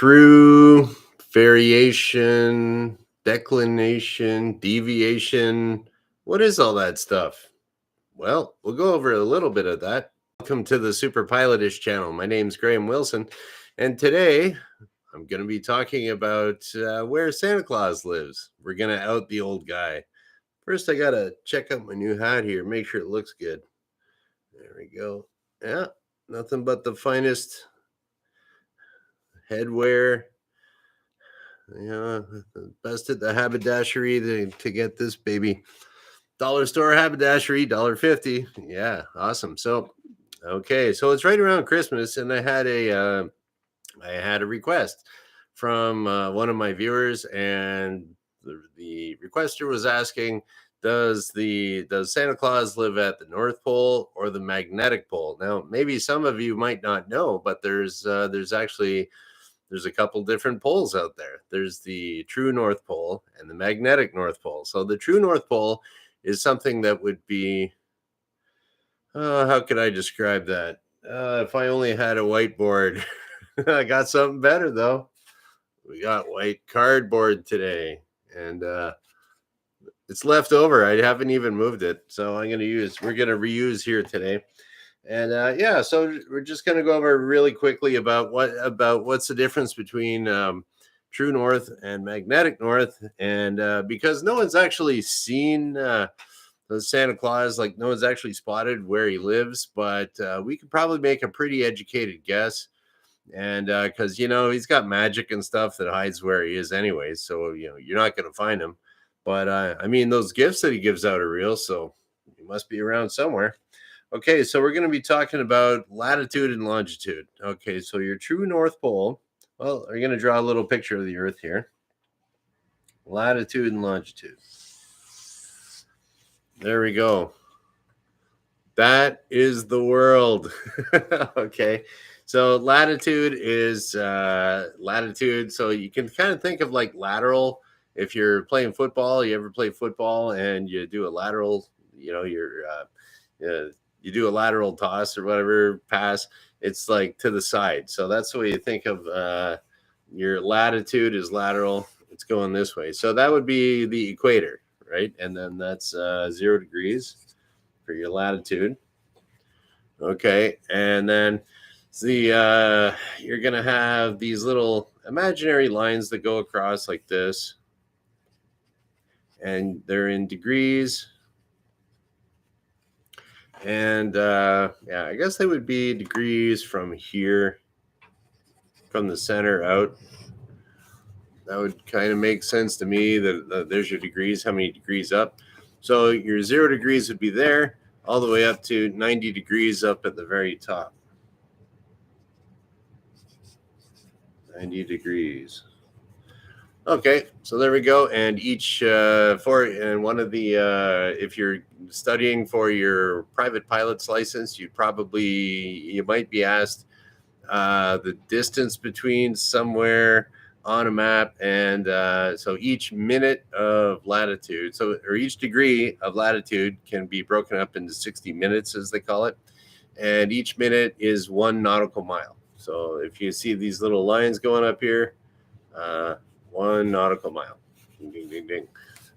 True, variation, declination, deviation. What is all that stuff? Well, we'll go over a little bit of that. Welcome to the superpilotish channel. My name's Graham Wilson, and today I'm going to be talking about where Santa Claus lives. We're going to out the old guy. First, I got to check out my new hat here, make sure it looks good. There we go. Yeah, nothing but the finest headwear. Yeah, best at the haberdashery to get this baby. Dollar store haberdashery, $1.50. Yeah, awesome. So, okay, so it's right around Christmas, and I had a request from one of my viewers, and the requester was asking, does Santa Claus live at the North Pole or the magnetic pole? Now, maybe some of you might not know, but there's a couple different poles out there. There's the true North Pole and the magnetic North Pole. So the true North Pole is something that would be, how could I describe that? If I only had a whiteboard. I got something better though. We got white cardboard today, and it's left over. I haven't even moved it, so we're gonna reuse here today. And yeah, so we're just going to go over really quickly about what's the difference between true north and magnetic north, and because no one's actually seen the Santa Claus, like no one's actually spotted where he lives, but we could probably make a pretty educated guess, and because he's got magic and stuff that hides where he is anyway, so you're not going to find him. But I mean, those gifts that he gives out are real, so he must be around somewhere. Okay, so we're going to be talking about latitude and longitude. Okay, so your true North Pole. Well, we're going to draw a little picture of the Earth here. Latitude and longitude. There we go. That is the world. Okay, so latitude is latitude. So you can kind of think of like lateral. If you're playing football, you ever play football and you do a lateral, you do a lateral toss or whatever pass, it's like to the side. So that's the way you think of your latitude is lateral. It's going this way. So that would be the equator, right? And then that's 0 degrees for your latitude. Okay. And then you're going to have these little imaginary lines that go across like this. And they're in degrees. And yeah, I guess they would be degrees from here, from the center out. That would kind of make sense to me that there's your degrees, how many degrees up. So your 0 degrees would be there, all the way up to 90 degrees up at the very top. 90 degrees. Okay, so there we go. And each one of the if you're studying for your private pilot's license, you might be asked the distance between somewhere on a map, and so each minute of latitude, or each degree of latitude can be broken up into 60 minutes, as they call it, and each minute is 1 nautical mile. So if you see these little lines going up here, 1 nautical mile. Ding, ding, ding, ding.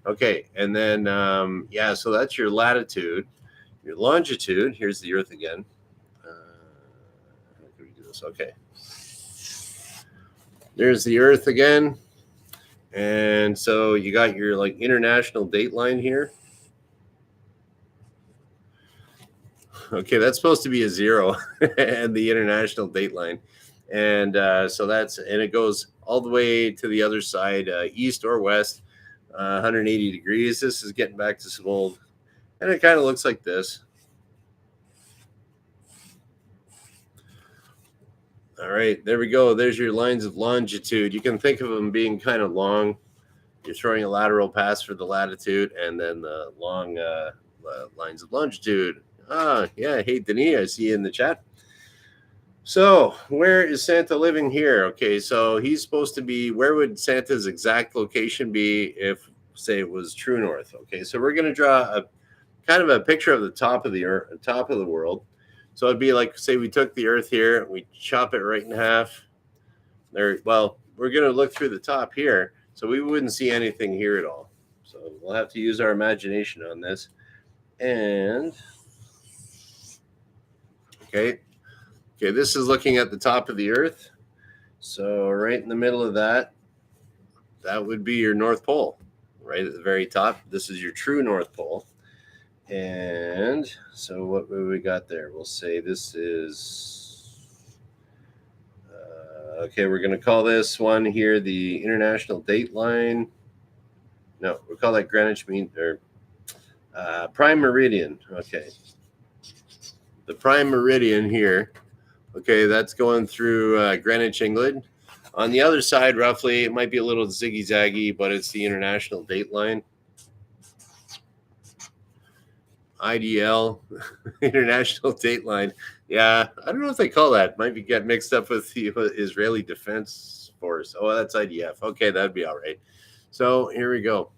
Okay, and then, yeah, so that's your latitude. Your longitude, here's the Earth again. How can we do this? Okay. There's the Earth again. And so you got your like international date line here. Okay, that's supposed to be a 0 and the international date line. And so it goes all the way to the other side, east or west, 180 degrees. This is getting back to some old, and it kind of looks like this. All right, there we go. There's your lines of longitude. You can think of them being kind of long. You're throwing a lateral pass for the latitude, and then the long lines of longitude. Yeah. Hey, Denis, I see you in the chat. So where is Santa living here? Okay, so he's supposed to be, where would Santa's exact location be if, say, it was true north? Okay, so we're going to draw a kind of a picture of the top of the earth, top of the world. So it'd be like, say we took the Earth here, we chop it right in half. There, well, we're going to look through the top here, so we wouldn't see anything here at all. So we'll have to use our imagination on this. And okay, this is looking at the top of the Earth. So right in the middle of that would be your North Pole, right at the very top. This is your true North Pole. And so what we got there? We'll say this is, okay, we're going to call this one here the International Date Line. No, we'll call that Greenwich Mean, or Prime Meridian. Okay. The Prime Meridian here. Okay, that's going through Greenwich, England. On the other side, roughly, it might be a little ziggy-zaggy, but it's the International Date Line. IDL, International Date Line. Yeah, I don't know if they call that. Might be get mixed up with the Israeli Defense Force. Oh, that's IDF. Okay, that'd be all right. So here we go.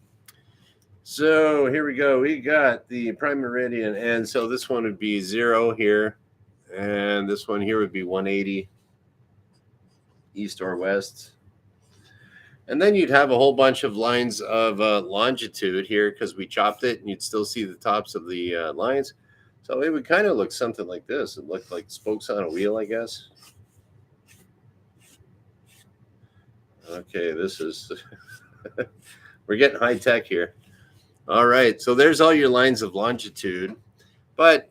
We got the Prime Meridian, and so this one would be 0 here, and this one here would be 180 east or west. And then you'd have a whole bunch of lines of longitude here because we chopped it, and you'd still see the tops of the lines. So it would kind of look something like this. It looked like spokes on a wheel, I guess. Okay, this is we're getting high tech here. All right, so there's all your lines of longitude. But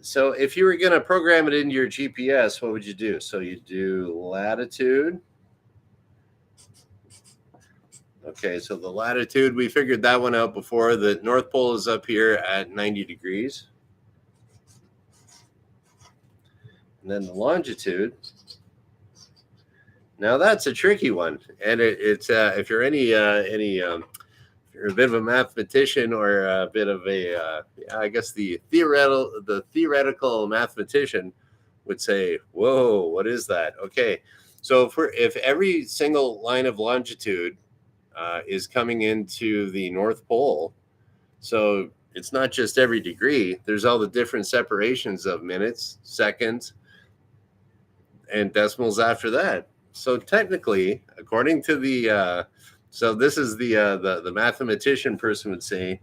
so if you were going to program it into your GPS, what would you do? So you do latitude. Okay, so the latitude, we figured that one out before. The North Pole is up here at 90 degrees. And then the longitude. Now that's a tricky one, and it's if you're you're a bit of a mathematician or a bit of a, I guess the theoretical mathematician would say, "Whoa, what is that?" Okay, so if every single line of longitude is coming into the North Pole, so it's not just every degree. There's all the different separations of minutes, seconds, and decimals after that. So technically, according to the so this is the mathematician person would say,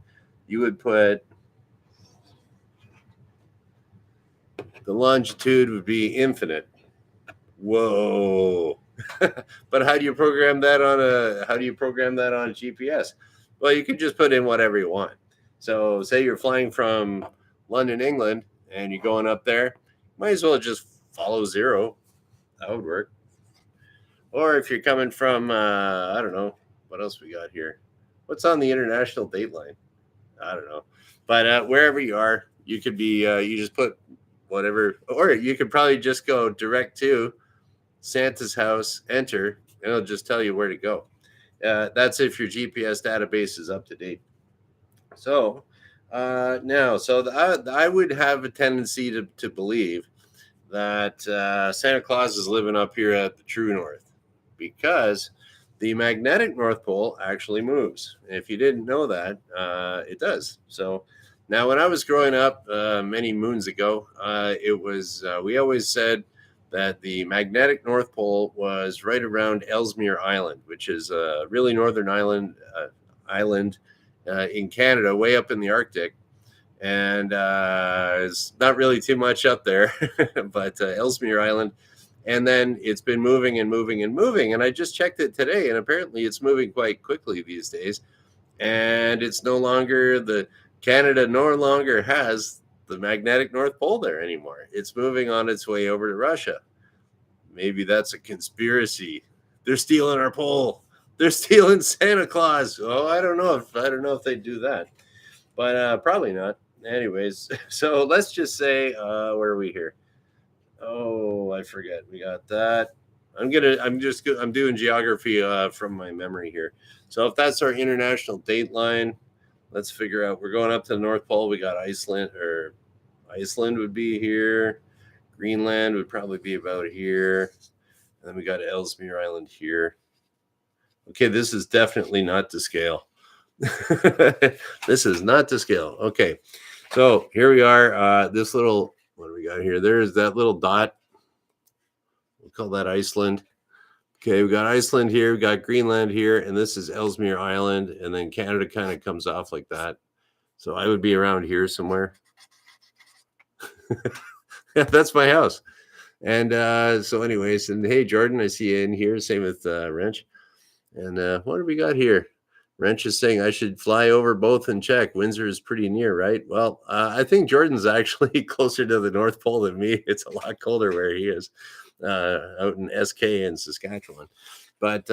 you would put the longitude would be infinite. Whoa. But how do you program that on GPS? Well, you could just put in whatever you want. So say you're flying from London, England, and you're going up there, might as well just follow 0. That would work. Or if you're coming from, I don't know, what else we got here? What's on the International Date Line? I don't know. But wherever you are, you could be, you just put whatever, or you could probably just go direct to Santa's house, enter, and it'll just tell you where to go. That's if your GPS database is up to date. So now, I would have a tendency to believe that Santa Claus is living up here at the true north, because the magnetic North Pole actually moves. And if you didn't know that, it does. So now, when I was growing up many moons ago, it was we always said that the magnetic North Pole was right around Ellesmere Island, which is a really northern island in Canada, way up in the Arctic. And it's not really too much up there, but Ellesmere Island. And then it's been moving and moving and moving. And I just checked it today, and apparently it's moving quite quickly these days. And it's no longer Canada no longer has the magnetic North Pole there anymore. It's moving on its way over to Russia. Maybe that's a conspiracy. They're stealing our pole. They're stealing Santa Claus. Oh, I don't know if they do that, but probably not. Anyways, so let's just say, where are we here? Oh, I forget. We got that. I'm doing geography from my memory here. So if that's our international date line, let's figure out. We're going up to the North Pole. We got Iceland would be here. Greenland would probably be about here. And then we got Ellesmere Island here. Okay, this is definitely not to scale. This is not to scale. Okay, so here we are. This little, what do we got here? There's that little dot. We'll call that Iceland. Okay, we got Iceland here, we got Greenland here, and this is Ellesmere Island, and then Canada kind of comes off like that. So I would be around here somewhere. Yeah, that's my house. And so, anyways, and hey, Jordan, I see you in here. Same with Wrench. And what do we got here? Wrench is saying I should fly over both and check. Windsor is pretty near, right? Well, I think Jordan's actually closer to the North Pole than me. It's a lot colder where he is, out in SK in Saskatchewan. But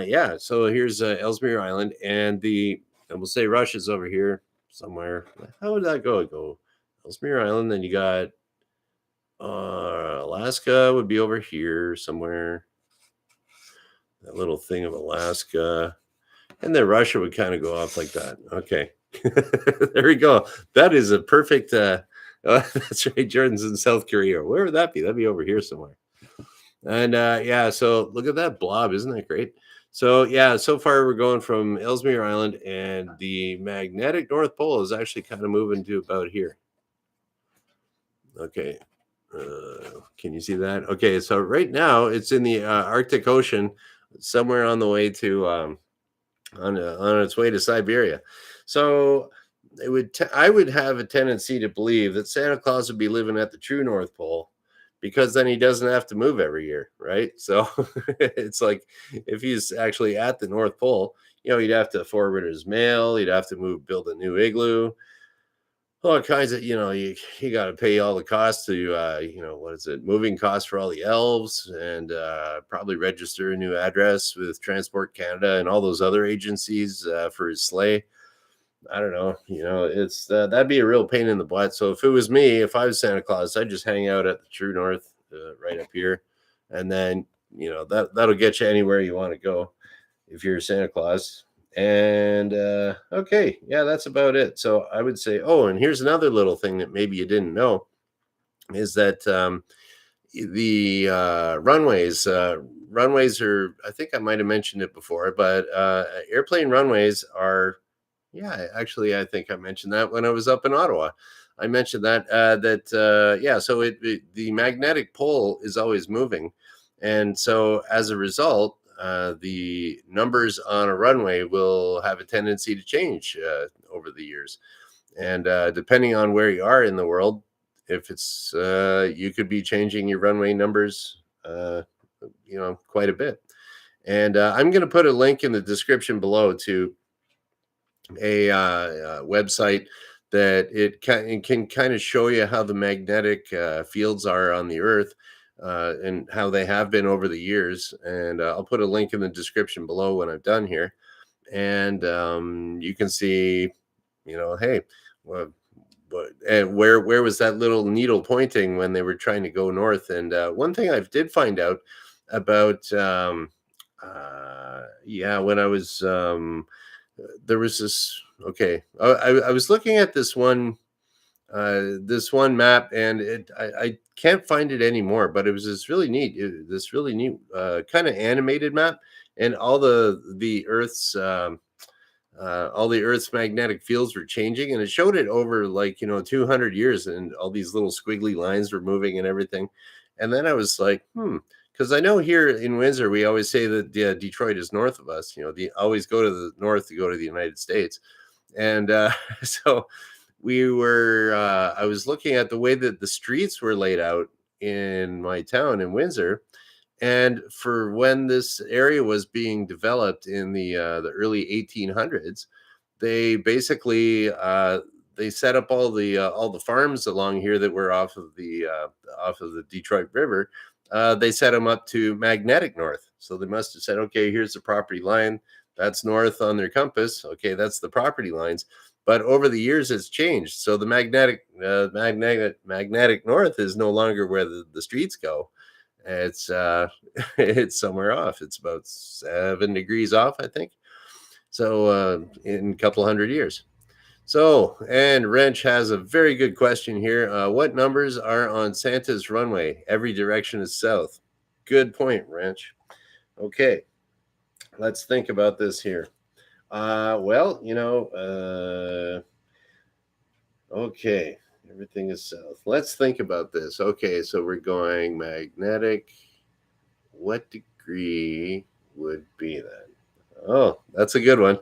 yeah, so here's Ellesmere Island, and we'll say Russia's over here somewhere. How would that go? Go Ellesmere Island, then you got Alaska would be over here somewhere. That little thing of Alaska. And then Russia would kind of go off like that. Okay. There we go. That is a perfect that's right. Jordan's in South Korea. Where would that be? That'd be over here somewhere. And yeah, so look at that blob. Isn't that great? So yeah, so far we're going from Ellesmere Island, and the magnetic North Pole is actually kind of moving to about here. Okay. Can you see that? Okay, so right now it's in the Arctic Ocean, somewhere on the way to on its way to Siberia. So I would have a tendency to believe that Santa Claus would be living at the true North Pole, because then he doesn't have to move every year, right? So it's like if he's actually at the North Pole, he'd have to forward his mail, he'd have to build a new igloo, all kinds of, you got to pay all the costs to, what is it, moving costs for all the elves, and probably register a new address with Transport Canada and all those other agencies for his sleigh. I don't know, it's that'd be a real pain in the butt. So if it was me, if I was Santa Claus, I'd just hang out at the True North, right up here, and then that'll get you anywhere you want to go if you're Santa Claus. And okay, yeah, that's about it. So I would say, oh, and here's another little thing that maybe you didn't know is that the runways are, I think I might have mentioned it before, but airplane runways are, yeah, actually, I think I mentioned that when I was up in Ottawa. I mentioned that yeah, so the magnetic pole is always moving, and so as a result, the numbers on a runway will have a tendency to change over the years, and depending on where you are in the world, if it's you could be changing your runway numbers, quite a bit. And I'm going to put a link in the description below to a website that it can kind of show you how the magnetic fields are on the Earth, and how they have been over the years. And I'll put a link in the description below when I'm done here, and you can see, hey, what, and where was that little needle pointing when they were trying to go north? And one thing I did find out about, yeah, when I was there was this. Okay, I was looking at this one map, and I can't find it anymore, but it was this really neat kind of animated map, and all the Earth's magnetic fields were changing, and it showed it over, like, 200 years, and all these little squiggly lines were moving and everything. And then I was like, because I know here in Windsor we always say that Detroit is north of us. Always go to the north to go to the United States, and so I was looking at the way that the streets were laid out in my town in Windsor, and for when this area was being developed in the early 1800s, they basically they set up all the farms along here that were off of the Detroit River. They set them up to magnetic north. So they must have said, okay, here's the property line. That's north on their compass. Okay, that's the property lines. But over the years, it's changed. So the magnetic north is no longer where the streets go. It's it's somewhere off. It's about 7 degrees off, I think. So in a couple hundred years. So, and Wrench has a very good question here. What numbers are on Santa's runway? Every direction is south. Good point, Wrench. Okay, let's think about this here. Well, okay, everything is south. Let's think about this. Okay, so we're going magnetic what degree would be that? Oh, that's a good one.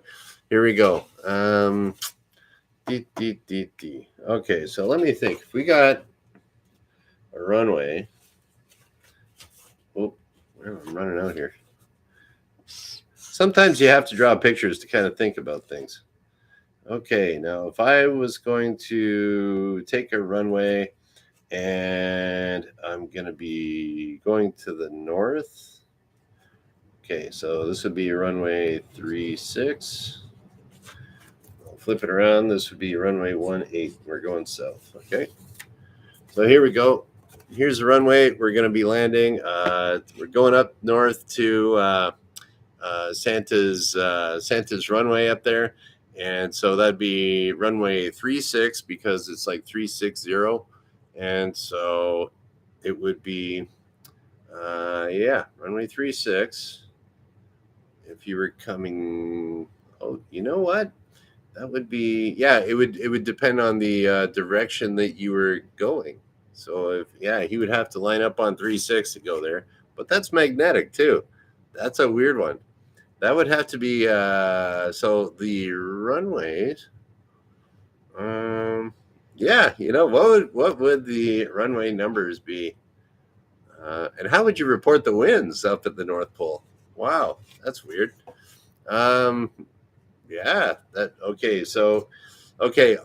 Here we go. Okay, so let me think. If we got a runway. Oh, I'm running out here. Sometimes you have to draw pictures to kind of think about things. Okay, now if I was going to take a runway and I'm going to be going to the north. Okay, so this would be runway 36. I'll flip it around. This would be runway 18. We're going south. Okay, so here we go. Here's the runway. We're going to be landing. We're going up north to Santa's runway up there. And so that'd be runway 36 because it's like 360. And so it would be, runway 36. If you were coming, oh, you know what? That would be, it would depend on the direction that you were going. So he would have to line up on 36 to go there. But that's magnetic too. That's a weird one. That would have to be so the runways. What would the runway numbers be? And how would you report the winds up at the North Pole? Wow, that's weird. Okay.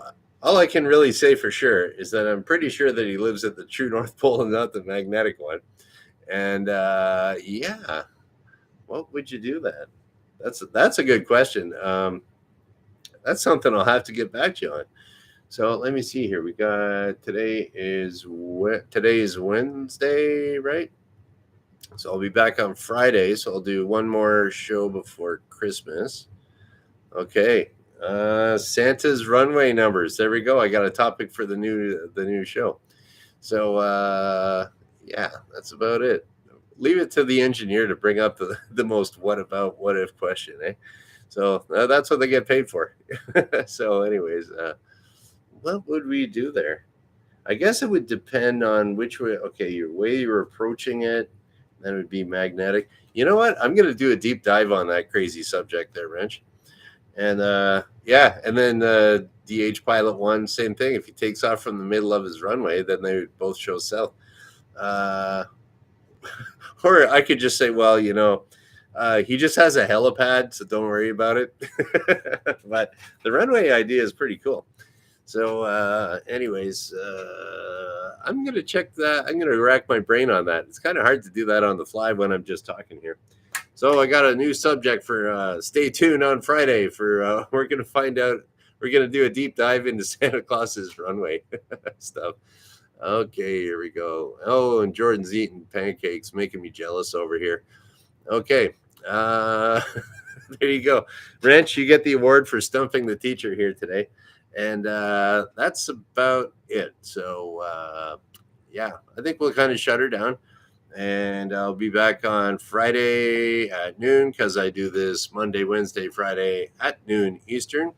All I can really say for sure is that I'm pretty sure that he lives at the true North Pole and not the magnetic one. And what would you do then? That's a good question. That's something I'll have to get back to you on. So let me see here. We got today is Wednesday, right? So I'll be back on Friday. So I'll do one more show before Christmas. Okay. Santa's runway numbers. There we go. I got a topic for the new show. So that's about it. Leave it to the engineer to bring up the most what if question, eh? So that's what they get paid for. So anyways, what would we do there? I guess it would depend on which way. Okay, your way you're approaching it, then it would be magnetic. You know what? I'm going to do a deep dive on that crazy subject there, Wrench. And and then DH Pilot 1, same thing. If he takes off from the middle of his runway, then they would both show south. Or I could just say, well, he just has a helipad, so don't worry about it. But the runway idea is pretty cool. So anyways, I'm going to check that. I'm going to rack my brain on that. It's kind of hard to do that on the fly when I'm just talking here. So I got a new subject for stay tuned on Friday for we're going to find out. We're going to do a deep dive into Santa Claus's runway stuff. Okay, here we go. Oh, and Jordan's eating pancakes, making me jealous over here. Okay, there you go. Wrench, you get the award for stumping the teacher here today. And that's about it. So, I think we'll kind of shut her down. And I'll be back on Friday at noon because I do this Monday, Wednesday, Friday at noon Eastern.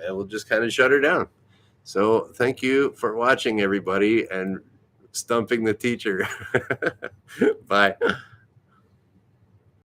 And we'll just kind of shut her down. So thank you for watching, everybody, and stumping the teacher. Bye.